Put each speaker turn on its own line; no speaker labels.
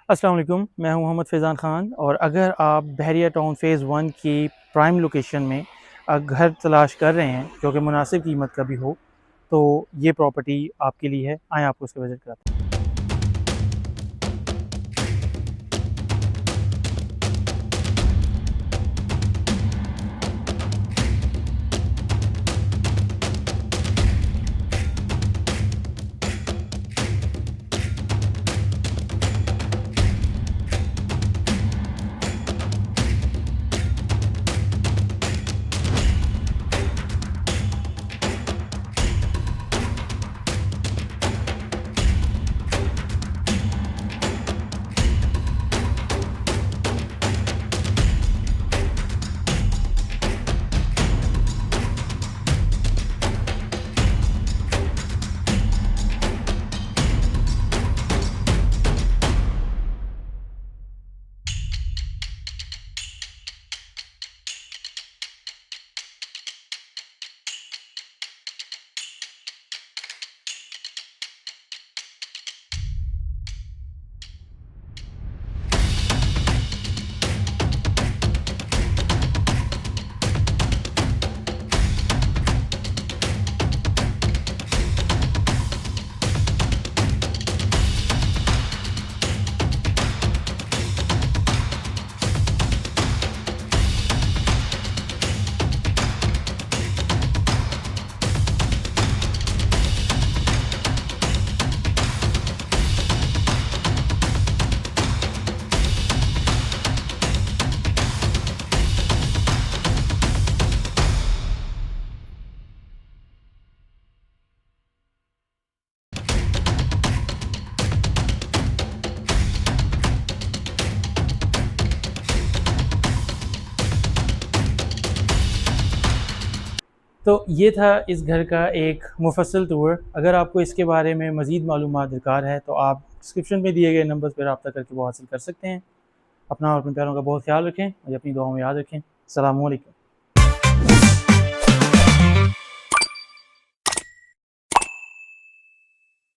अस्सलाम वालेकुम, मैं हूं मोहम्मद फैज़ान ख़ान। और अगर आप बहरिया टाउन फ़ेज़ 1 की प्राइम लोकेशन में घर तलाश कर रहे हैं जो कि मुनासिब कीमत का भी हो, तो ये प्रॉपर्टी आपके लिए है। आएँ आपको उसका विज़िट कराते हैं। तो ये था इस घर का एक मुफस्सल टूर। अगर आपको इसके बारे में मज़ीद मालूमात दरकार है तो आप डिस्क्रिप्शन में दिए गए नंबर्स पर रब्ता करके वो हासिल कर सकते हैं। अपना और अपने प्यारों का बहुत ख्याल रखें और अपनी दुआओं में याद रखें। अस्सलामु अलैकुम।